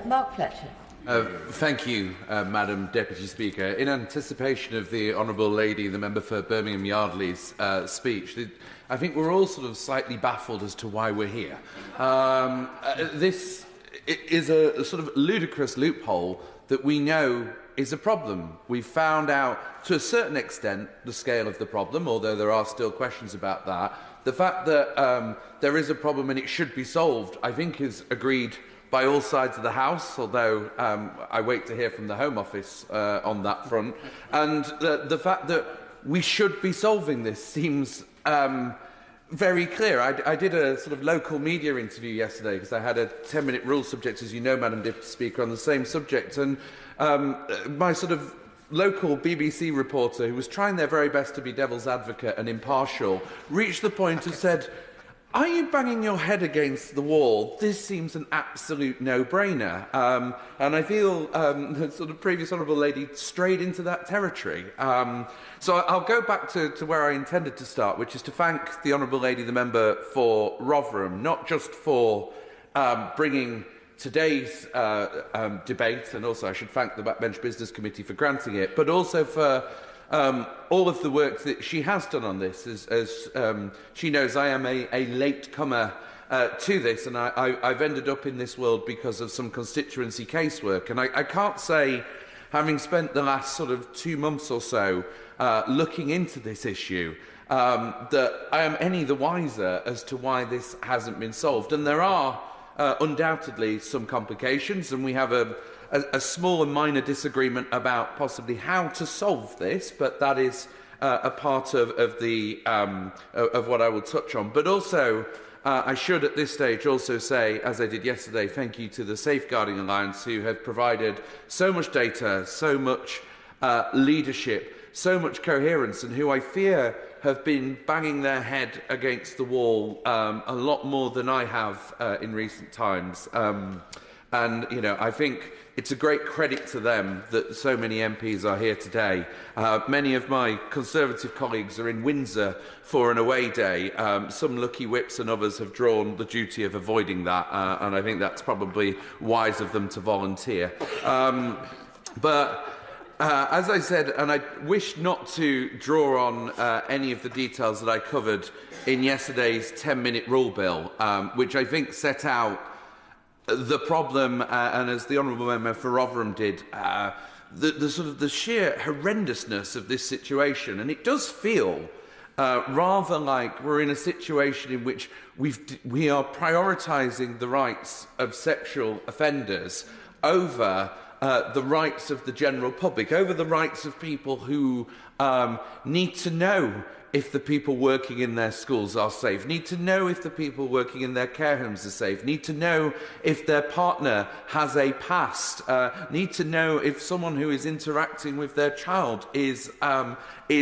Mark Fletcher. Thank you, Madam Deputy Speaker. In anticipation of the Honourable Lady, the member for Birmingham Yardley's speech, I think we're all sort of slightly baffled as to why we're here. This is a sort of ludicrous loophole that we know is a problem. We've found out, to a certain extent, the scale of the problem, although there are still questions about that. The fact that there is a problem and it should be solved, I think, is agreed by all sides of the House, although I wait to hear from the Home Office on that front. And the fact that we should be solving this seems very clear. I did a sort of local media interview yesterday because I had a 10-minute rule subject, as you know, Madam Deputy Speaker, on the same subject. And my sort of local BBC reporter, who was trying their very best to be devil's advocate and impartial, reached the point and said, "Are you banging your head against the wall? This seems an absolute no-brainer." And I feel the sort of previous Honourable Lady strayed into that territory. So I'll go back to where I intended to start, which is to thank the Honourable Lady, the member for Rotherham, not just for bringing today's debate, and also I should thank the Backbench Business Committee for granting it, but also for all of the work that she has done on this. As she knows, I am a latecomer to this, and I've ended up in this world because of some constituency casework. And I can't say, having spent the last sort of 2 months or so looking into this issue, that I am any the wiser as to why this hasn't been solved. And there are undoubtedly some complications, and we have a small and minor disagreement about possibly how to solve this, but that is a part of what I will touch on. But also, I should at this stage also say, as I did yesterday, thank you to the Safeguarding Alliance, who have provided so much data, so much leadership, so much coherence, and who I fear have been banging their head against the wall a lot more than I have in recent times. And, you know, I think it's a great credit to them that so many MPs are here today. Many of my Conservative colleagues are in Windsor for an away day. Some lucky whips and others have drawn the duty of avoiding that, and I think that's probably wise of them to volunteer. As I said, and I wish not to draw on any of the details that I covered in yesterday's 10-minute rule bill, which I think set out the problem, and as the Honourable Member for Rotherham did, the sort of the sheer horrendousness of this situation. And it does feel rather like we're in a situation in which we are prioritising the rights of sexual offenders over the rights of the general public, over the rights of people who need to know if the people working in their schools are safe, need to know if the people working in their care homes are safe, need to know if their partner has a past, need to know if someone who is interacting with their child is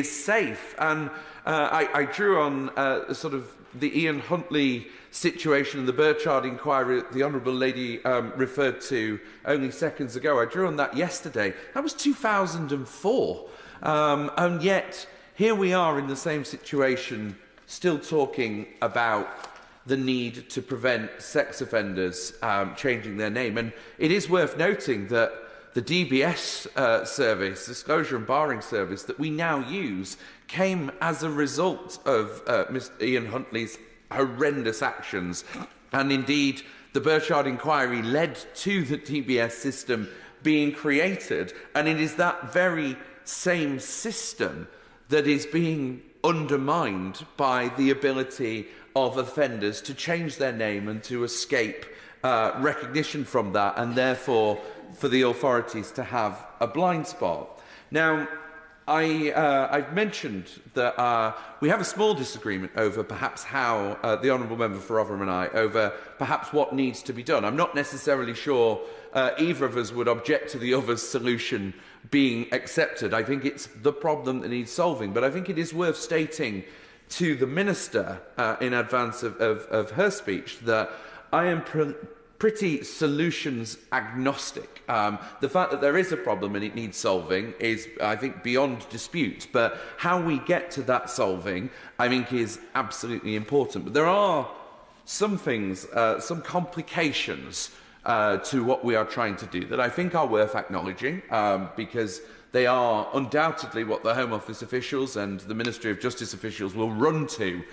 safe. And I drew on sort of the Ian Huntley situation and the Burchard inquiry that the Honourable Lady referred to only seconds ago. I drew on that yesterday. That was 2004. And yet, here we are in the same situation, still talking about the need to prevent sex offenders changing their name. And it is worth noting that the DBS service, Disclosure and Barring Service, that we now use, came as a result of Mr. Ian Huntley's horrendous actions. And indeed, the Burchard inquiry led to the DBS system being created. And it is that very same system that is being undermined by the ability of offenders to change their name and to escape recognition from that, and therefore for the authorities to have a blind spot. Now, I've mentioned that we have a small disagreement over perhaps how the Honourable Member for Rotherham and I, over perhaps what needs to be done. I'm not necessarily sure either of us would object to the other's solution being accepted. I think it's the problem that needs solving, but I think it is worth stating to the Minister in advance of her speech that I am pretty solutions agnostic. The fact that there is a problem and it needs solving is, I think, beyond dispute, but how we get to that solving, I think, is absolutely important. But there are some things, some complications to what we are trying to do that I think are worth acknowledging, because they are undoubtedly what the Home Office officials and the Ministry of Justice officials will run to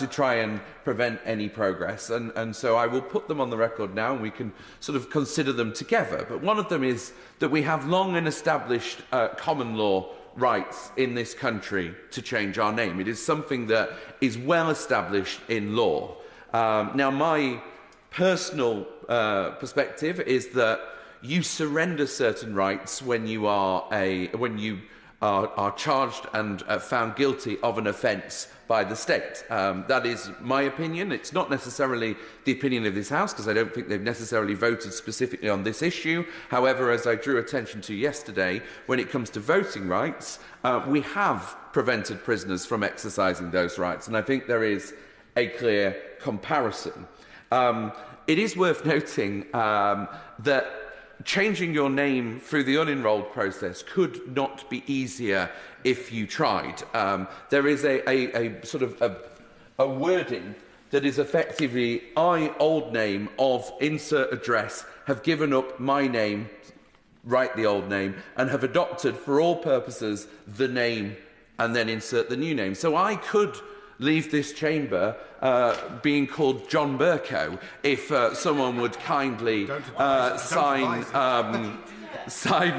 try and prevent any progress. And so I will put them on the record now, and we can sort of consider them together. But one of them is that we have long and established common law rights in this country to change our name. It is something that is well established in law. Now, my personal perspective is that you surrender certain rights when you are charged and found guilty of an offence by the state. That is my opinion. It's not necessarily the opinion of this House, because I don't think they've necessarily voted specifically on this issue. However, as I drew attention to yesterday, when it comes to voting rights, we have prevented prisoners from exercising those rights, and I think there is a clear comparison. It is worth noting that changing your name through the unenrolled process could not be easier if you tried. There is a sort of a wording that is effectively, I, old name of insert address, have given up my name, write the old name, and have adopted for all purposes the name, and then insert the new name. So I could leave this chamber being called John Burko if someone would kindly sign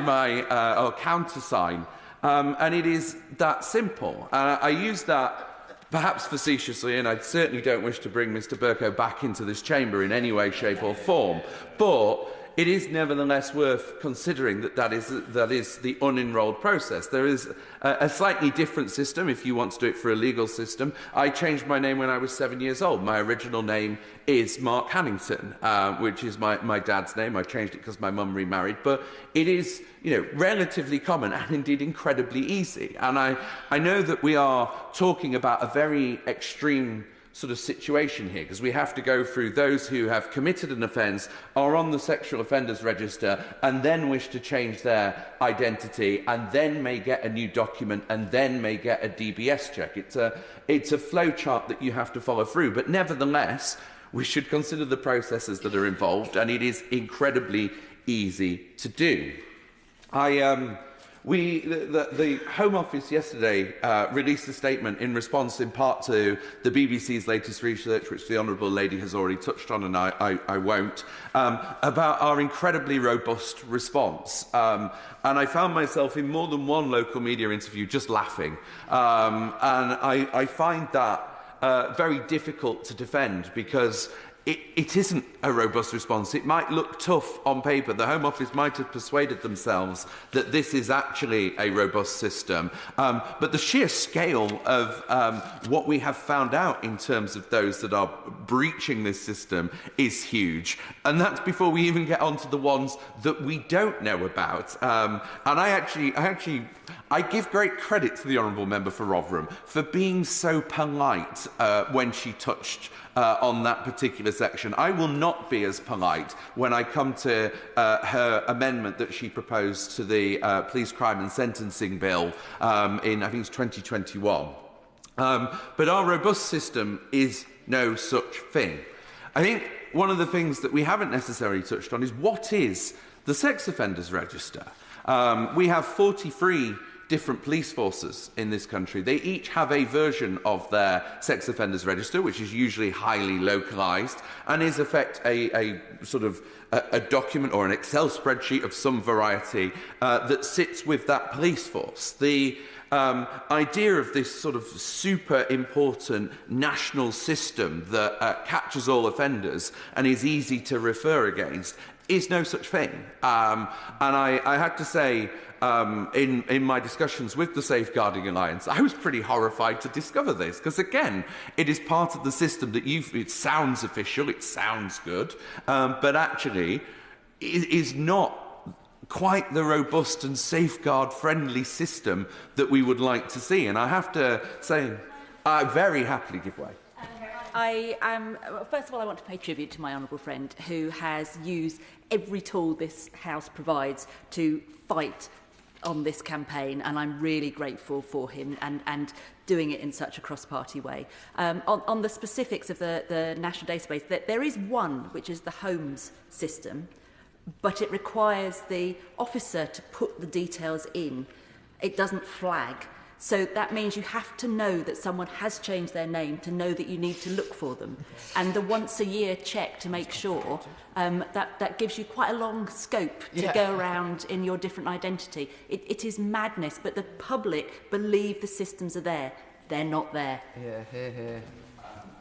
my or countersign, and it is that simple. I use that perhaps facetiously, and I certainly don't wish to bring Mr. Burko back into this chamber in any way, shape or form, but it is nevertheless worth considering that is the unenrolled process. There is a slightly different system if you want to do it for a legal system. I changed my name when I was 7 years old. My original name is Mark Hannington, which is my dad's name. I changed it because my mum remarried. But it is, relatively common and indeed incredibly easy. And I know that we are talking about a very extreme sort of situation here, because we have to go through those who have committed an offence, are on the sexual offenders register, and then wish to change their identity, and then may get a new document, and then may get a DBS check. It's a flow chart that you have to follow through, but nevertheless, we should consider the processes that are involved, and it is incredibly easy to do. The Home Office yesterday released a statement in response in part to the BBC's latest research, which the Honourable Lady has already touched on, and I won't, about our incredibly robust response. And I found myself in more than one local media interview just laughing. And I find that very difficult to defend, because it isn't a robust response. It might look tough on paper. The Home Office might have persuaded themselves that this is actually a robust system. But the sheer scale of what we have found out in terms of those that are breaching this system is huge. And that's before we even get onto the ones that we don't know about. And I give great credit to the Honourable Member for Rotherham for being so polite when she touched on that particular section. I will not be as polite when I come to her amendment that she proposed to the Police Crime and Sentencing Bill in, I think it's 2021. But our robust system is no such thing. I think one of the things that we haven't necessarily touched on is, what is the sex offenders register? We have 43 different police forces in this country. They each have a version of their sex offenders register, which is usually highly localised, and is in effect a sort of a document or an Excel spreadsheet of some variety that sits with that police force. The idea of this sort of super important national system that catches all offenders and is easy to refer against is no such thing. And I had to say, in my discussions with the Safeguarding Alliance, I was pretty horrified to discover this, because again, it is part of the system that it sounds official, it sounds good, but actually it is not quite the robust and safeguard-friendly system that we would like to see. And I have to say, I very happily give way. First of all, I want to pay tribute to my honourable friend, who has used every tool this House provides to fight on this campaign, and I'm really grateful for him and doing it in such a cross-party way. On the specifics of the national database, there is one, which is the homes system, but it requires the officer to put the details in. It doesn't flag. So that means you have to know that someone has changed their name to know that you need to look for them. And the once-a-year check to make sure, that gives you quite a long scope to go around in your different identity. It is madness, but the public believe the systems are there. They're not there. Yeah, hear, hear.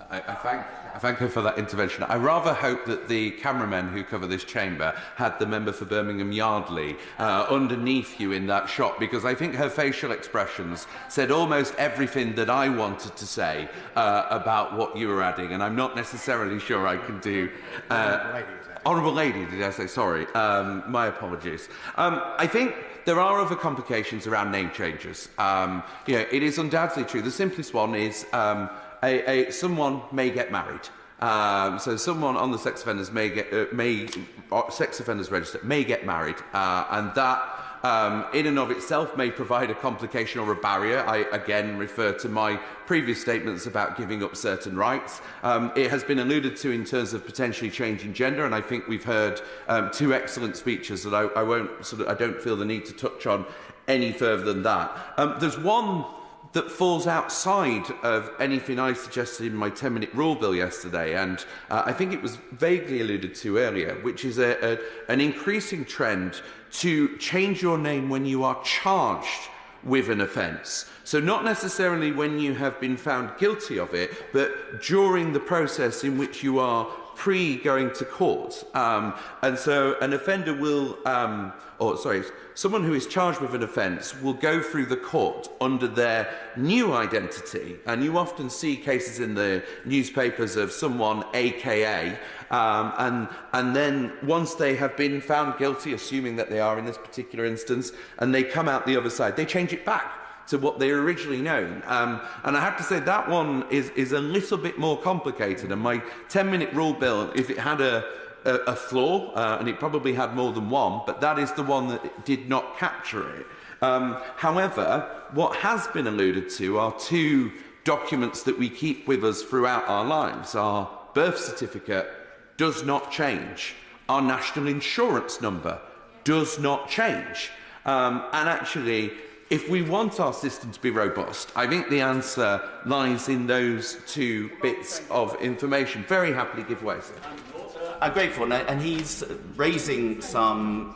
I thank her for that intervention. I rather hope that the cameramen who cover this chamber had the member for Birmingham Yardley underneath you in that shot, because I think her facial expressions said almost everything that I wanted to say about what you were adding, and I'm not necessarily sure I can do... Honourable Lady, did I say? Sorry. My apologies. I think there are other complications around name changes. It is undoubtedly true. The simplest one is... someone may get married. So someone on the sex offenders sex offenders register may get married, and that in and of itself may provide a complication or a barrier. I again refer to my previous statements about giving up certain rights. It has been alluded to in terms of potentially changing gender, and I think we've heard two excellent speeches that I don't feel the need to touch on any further than that. There's one that falls outside of anything I suggested in my 10-minute rule bill yesterday, and I think it was vaguely alluded to earlier, which is an increasing trend to change your name when you are charged with an offence. So not necessarily when you have been found guilty of it, but during the process in which you are going to court. And so an offender will, someone who is charged with an offence will go through the court under their new identity. And you often see cases in the newspapers of someone AKA, and then once they have been found guilty, assuming that they are in this particular instance, and they come out the other side, they change it back to what they originally known. And I have to say that one is a little bit more complicated. And my 10-minute rule bill, if it had a flaw, and it probably had more than one, but that is the one that did not capture it. However, what has been alluded to are two documents that we keep with us throughout our lives. Our birth certificate does not change. Our national insurance number does not change. And actually, if we want our system to be robust, I think the answer lies in those two bits of information. Very happily give way, sir. I'm grateful, and he's raising some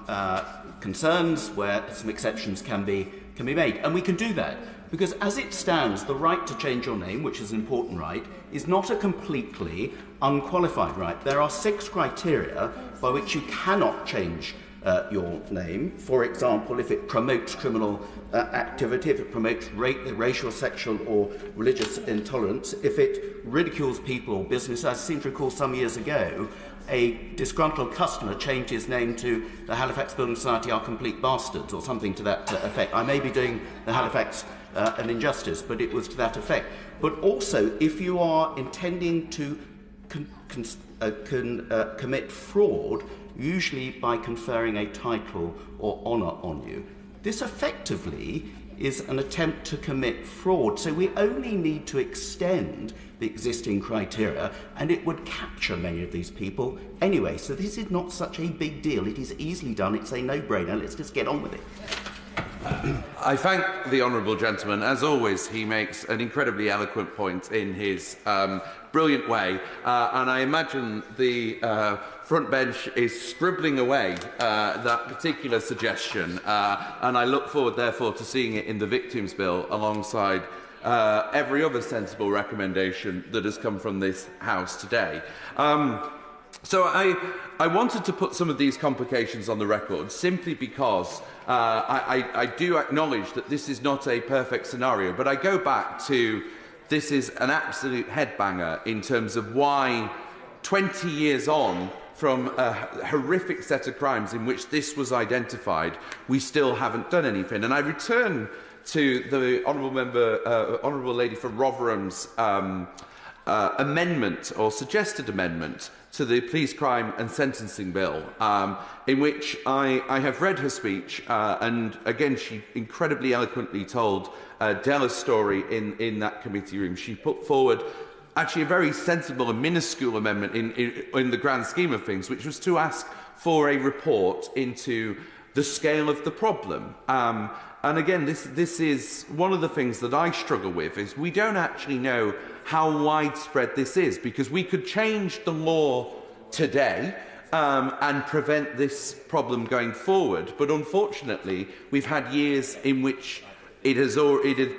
concerns where some exceptions can be made, and we can do that because, as it stands, the right to change your name, which is an important right, is not a completely unqualified right. There are 6 criteria by which you cannot change your name. For example, if it promotes criminal activity, if it promotes racial, sexual or religious intolerance, if it ridicules people or business. I seem to recall some years ago a disgruntled customer changed his name to the Halifax Building Society are complete bastards, or something to that effect. I may be doing the Halifax an injustice, but it was to that effect. But also, if you are intending to commit fraud, usually by conferring a title or honour on you, this effectively is an attempt to commit fraud. So we only need to extend the existing criteria, and it would capture many of these people anyway. So this is not such a big deal. It is easily done. It's a no-brainer. Let's just get on with it. I thank the honourable gentleman. As always, he makes an incredibly eloquent point in his brilliant way, and I imagine the front bench is scribbling away that particular suggestion, and I look forward, therefore, to seeing it in the Victims Bill alongside every other sensible recommendation that has come from this House today. So I wanted to put some of these complications on the record simply because I do acknowledge that this is not a perfect scenario, but I go back to this is an absolute headbanger in terms of why 20 years on from a horrific set of crimes in which this was identified, we still haven't done anything. And I return to the Honourable Lady for Rotherham's amendment or suggested amendment to the Police Crime and Sentencing Bill, in which I have read her speech, and again, she incredibly eloquently told Della's story in that committee room. She put forward actually a very sensible and minuscule amendment in the grand scheme of things, which was to ask for a report into the scale of the problem. And again, this is one of the things that I struggle with, is we don't actually know how widespread this is, because we could change the law today and prevent this problem going forward. But unfortunately, we've had years in which it has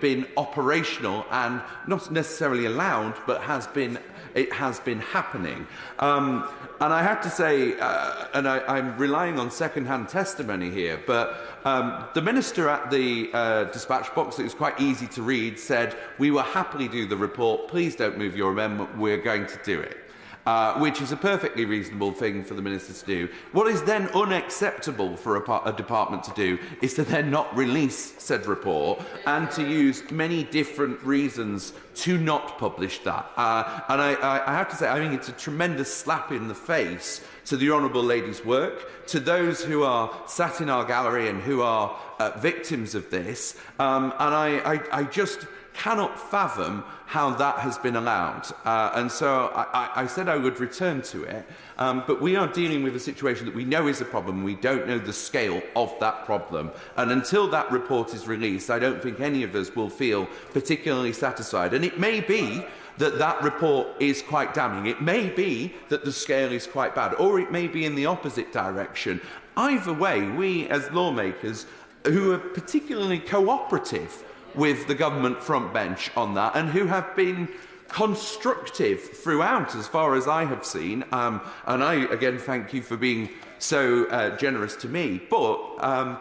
been operational and not necessarily allowed, but it has been happening. And I have to say, and I'm relying on second-hand testimony here, but the minister at the dispatch box, it was quite easy to read, said, "We will happily do the report. Please don't move your amendment. We're going to do it." Which is a perfectly reasonable thing for the minister to do. What is then unacceptable for a department to do is to then not release said report and to use many different reasons to not publish that. And I have to say, I think it's a tremendous slap in the face to the Honourable Lady's work, to those who are sat in our gallery and who are victims of this. And I just cannot fathom how that has been allowed. And so I said I would return to it, but we are dealing with a situation that we know is a problem. We don't know the scale of that problem. And until that report is released, I don't think any of us will feel particularly satisfied. And it may be that that report is quite damning. It may be that the scale is quite bad, or it may be in the opposite direction. Either way, we as lawmakers who are particularly cooperative with the government front bench on that, and who have been constructive throughout, as far as I have seen. And I, again, thank you for being so generous to me. But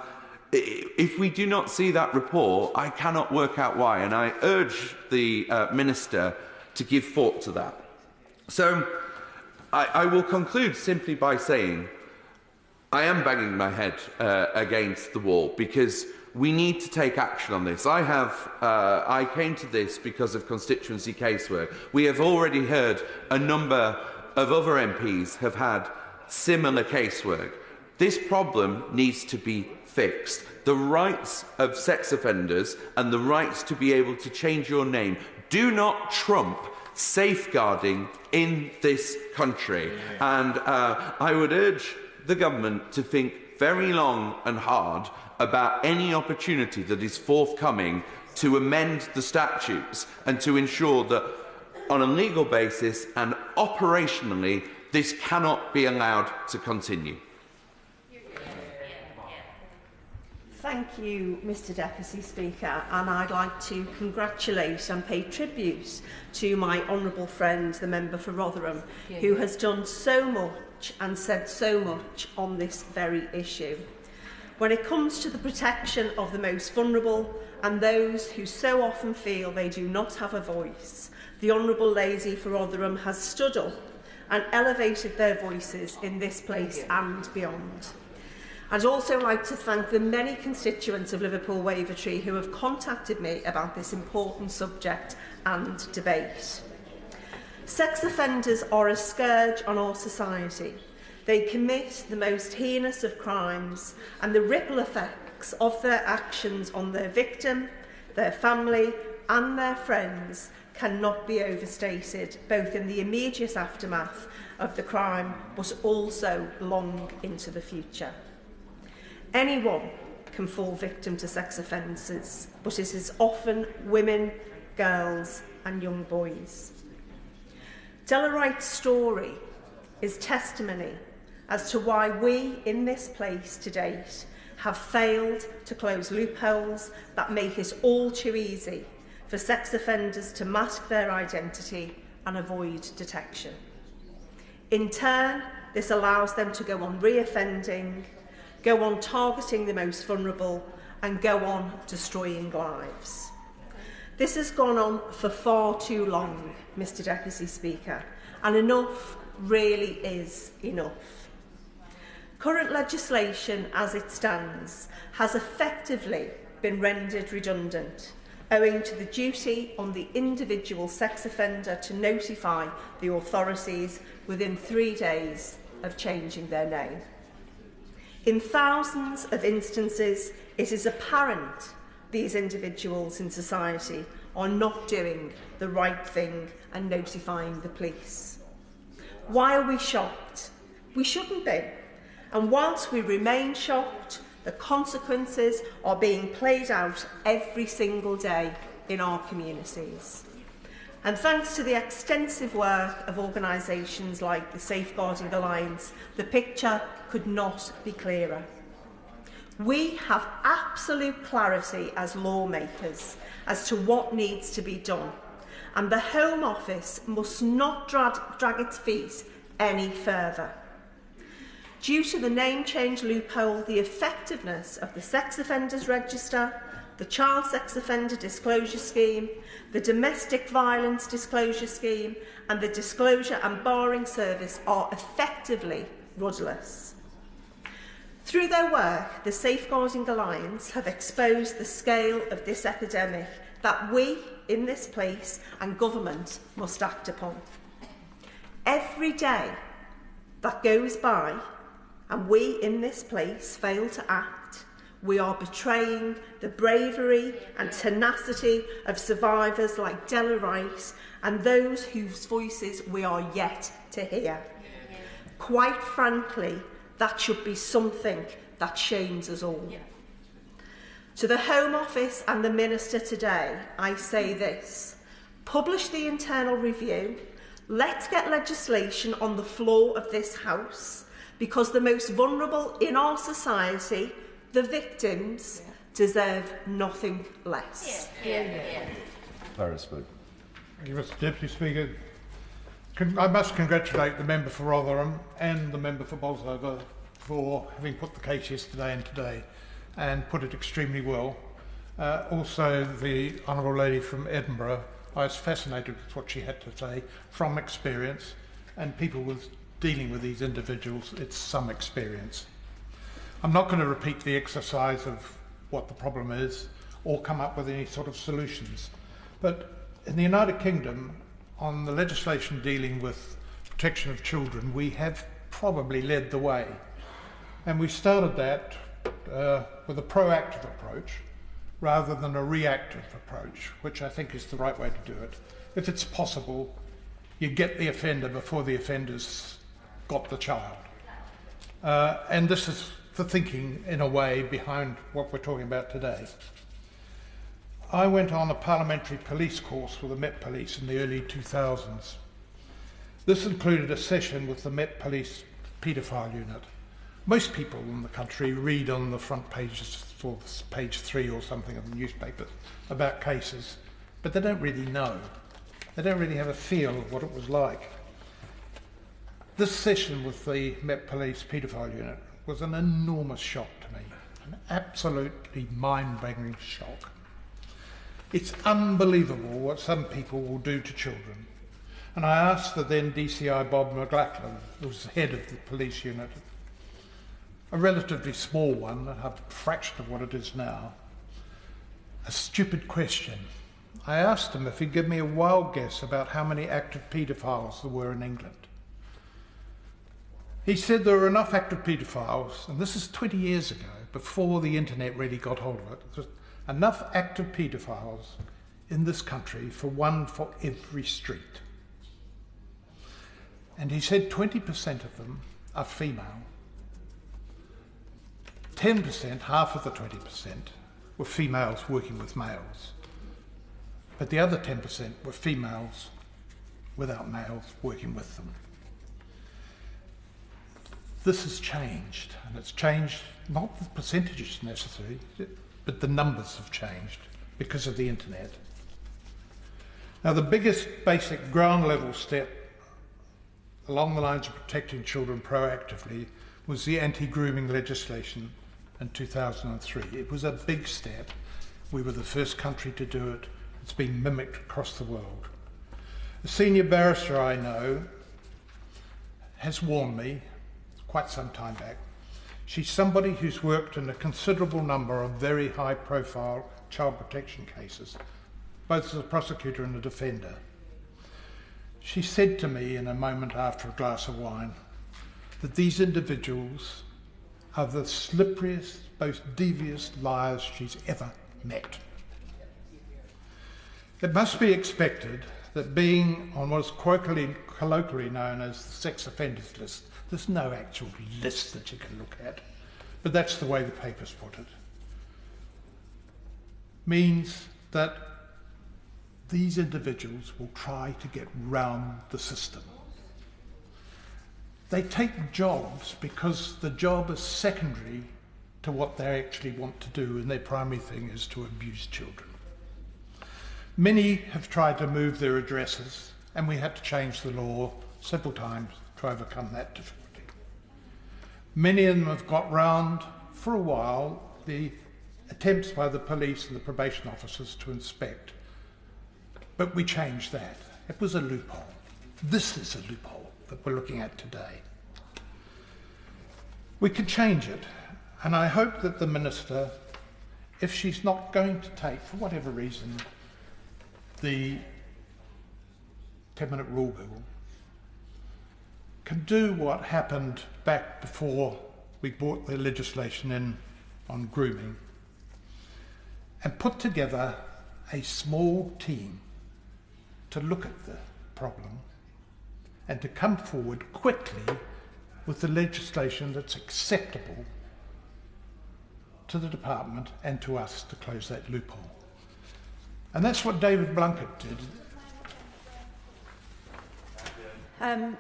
if we do not see that report, I cannot work out why. And I urge the Minister to give thought to that. So I will conclude simply by saying I am banging my head against the wall, because we need to take action on this. I came to this because of constituency casework. We have already heard a number of other MPs have had similar casework. This problem needs to be fixed. The rights of sex offenders and the rights to be able to change your name do not trump safeguarding in this country. And I would urge the government to think very long and hard about any opportunity that is forthcoming to amend the statutes and to ensure that on a legal basis and operationally this cannot be allowed to continue. Thank you, Mr Deputy Speaker, and I'd like to congratulate and pay tribute to my honourable friend, the member for Rotherham, who has done so much and said so much on this very issue. When it comes to the protection of the most vulnerable and those who so often feel they do not have a voice, the Honourable Lady for Rotherham has stood up and elevated their voices in this place and beyond. I'd also like to thank the many constituents of Liverpool Wavertree who have contacted me about this important subject and debate. Sex offenders are a scourge on our society. They commit the most heinous of crimes, and the ripple effects of their actions on their victim, their family and their friends cannot be overstated, both in the immediate aftermath of the crime but also long into the future. Anyone can fall victim to sex offences, but it is often women, girls and young boys. Della Wright's story is testimony as to why we in this place to date have failed to close loopholes that make it all too easy for sex offenders to mask their identity and avoid detection. In turn, this allows them to go on reoffending, go on targeting the most vulnerable and go on destroying lives. This has gone on for far too long, Mr Deputy Speaker, and enough really is enough. Current legislation as it stands has effectively been rendered redundant owing to the duty on the individual sex offender to notify the authorities within 3 days of changing their name. In thousands of instances, it is apparent these individuals in society are not doing the right thing and notifying the police. Why are we shocked? We shouldn't be. And whilst we remain shocked, the consequences are being played out every single day in our communities. And thanks to the extensive work of organisations like the Safeguarding Alliance, the picture could not be clearer. We have absolute clarity as lawmakers as to what needs to be done, and the Home Office must not drag its feet any further. Due to the name change loophole, the effectiveness of the Sex Offenders Register, the Child Sex Offender Disclosure Scheme, the Domestic Violence Disclosure Scheme and the Disclosure and Barring Service are effectively rudderless. Through their work, the Safeguarding Alliance have exposed the scale of this epidemic that we in this place and government must act upon. Every day that goes by and we in this place fail to act, we are betraying the bravery and tenacity of survivors like Della Rice and those whose voices we are yet to hear. Quite frankly, that should be something that shames us all. To the Home Office and the Minister today, I say this: publish the internal review, let's get legislation on the floor of this House, because the most vulnerable in our society, the victims, deserve nothing less. Beresford. Thank you, Mr Deputy Speaker. I must congratulate the member for Rotherham and the member for Bolsover for having put the case yesterday and today and put it extremely well. Also the Honourable Lady from Edinburgh, I was fascinated with what she had to say from experience, and people with dealing with these individuals, it's some experience. I'm not going to repeat the exercise of what the problem is or come up with any sort of solutions, but in the United Kingdom, on the legislation dealing with protection of children, we have probably led the way. And we started that with a proactive approach rather than a reactive approach, which I think is the right way to do it. If it's possible, you get the offender before the offender's got the child. And this is the thinking, in a way, behind what we're talking about today. I went on a parliamentary police course with the Met Police in the early 2000s. This included a session with the Met Police paedophile unit. Most people in the country read on the front pages, or page 3 or something of the newspapers, about cases, but they don't really know. They don't really have a feel of what it was like. This session with the Met Police paedophile unit was an enormous shock to me, an absolutely mind-boggling shock. It's unbelievable what some people will do to children. And I asked the then DCI Bob McLachlan, who was the head of the police unit, a relatively small one, a fraction of what it is now, a stupid question. I asked him if he'd give me a wild guess about how many active paedophiles there were in England. He said there were enough active paedophiles, and this is 20 years ago, before the internet really got hold of it, there was enough active paedophiles in this country for one for every street. And he said 20% of them are female. 10%, half of the 20%, were females working with males. But the other 10% were females without males working with them. This has changed, and it's changed not the percentages necessarily, but the numbers have changed because of the internet. Now, the biggest basic ground level step along the lines of protecting children proactively was the anti-grooming legislation in 2003. It was a big step. We were the first country to do it. It's been mimicked across the world. A senior barrister I know has warned me quite some time back. She's somebody who's worked in a considerable number of very high-profile child protection cases, both as a prosecutor and a defender. She said to me in a moment after a glass of wine that these individuals are the slipperiest, most devious liars she's ever met. It must be expected that being on what's colloquially known as the sex offenders list, there's no actual list that you can look at, but that's the way the papers put it, means that these individuals will try to get round the system. They take jobs because the job is secondary to what they actually want to do, and their primary thing is to abuse children. Many have tried to move their addresses, and we had to change the law several times to overcome that difficulty. Many of them have got round, for a while, the attempts by the police and the probation officers to inspect. But we changed that. It was a loophole. This is a loophole that we're looking at today. We can change it, and I hope that the Minister, if she's not going to take, for whatever reason, the 10-minute rule bill, can do what happened back before we brought the legislation in on grooming and put together a small team to look at the problem and to come forward quickly with the legislation that's acceptable to the department and to us to close that loophole. And that's what David Blunkett did.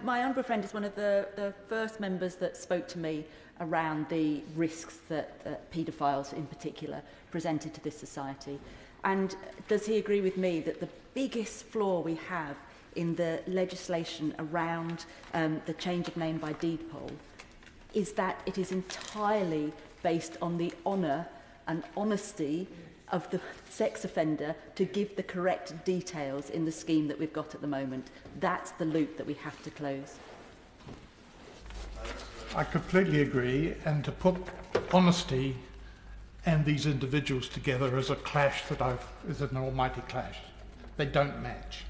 My honourable friend is one of the first members that spoke to me around the risks that paedophiles in particular presented to this society. And does he agree with me that the biggest flaw we have in the legislation around the change of name by deed poll is that it is entirely based on the honour and honesty of the sex offender to give the correct details in the scheme that we've got at the moment? That's the loop that we have to close. I completely agree, and to put honesty and these individuals together as a clash is an almighty clash. They don't match.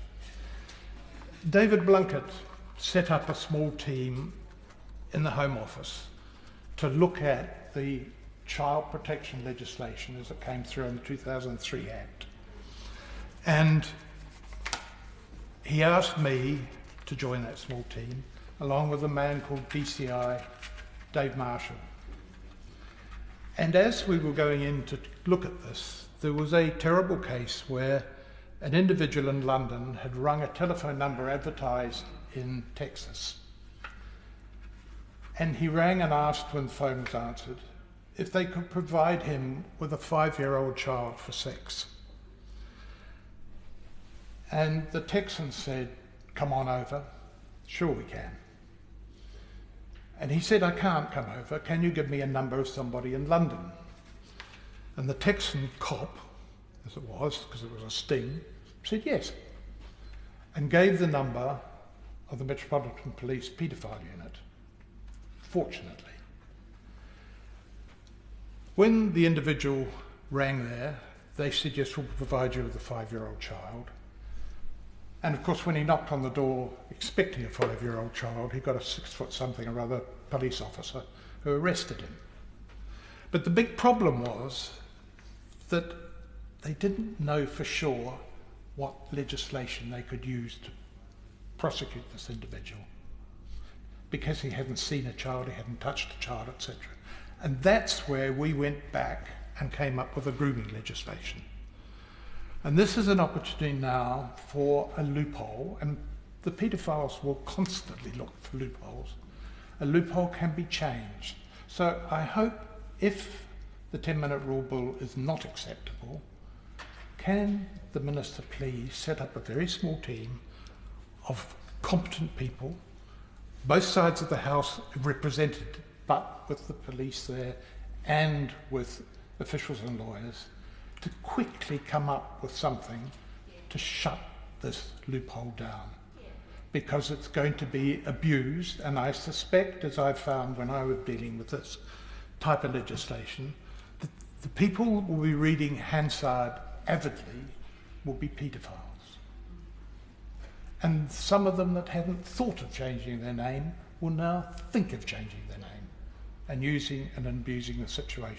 David Blunkett set up a small team in the Home Office to look at the child protection legislation as it came through in the 2003 Act. And he asked me to join that small team, along with a man called DCI, Dave Marshall. And as we were going in to look at this, there was a terrible case where an individual in London had rung a telephone number advertised in Texas. And he rang and asked, when the phone was answered, if they could provide him with a 5-year-old child for sex. And the Texan said, "Come on over." "Sure we can." And he said, "I can't come over. Can you give me a number of somebody in London?" And the Texan cop, as it was, because it was a sting, said yes, and gave the number of the Metropolitan Police paedophile unit, fortunately. When the individual rang there, they said, "Yes, we'll provide you with a 5-year-old child." And of course, when he knocked on the door expecting a 5-year-old child, he got a 6-foot-something or other police officer who arrested him. But the big problem was that they didn't know for sure what legislation they could use to prosecute this individual, because he hadn't seen a child, he hadn't touched a child, etc. And that's where we went back and came up with a grooming legislation. And this is an opportunity now for a loophole, and the paedophiles will constantly look for loopholes. A loophole can be changed. So I hope, if the 10-minute rule bill is not acceptable, can the Minister please set up a very small team of competent people, both sides of the House represented, but with the police there and with officials and lawyers, to quickly come up with something to shut this loophole down, because it's going to be abused, and I suspect, as I found when I was dealing with this type of legislation, that the people will be reading Hansard avidly will be paedophiles. And some of them that hadn't thought of changing their name will now think of changing their name and using and abusing the situation.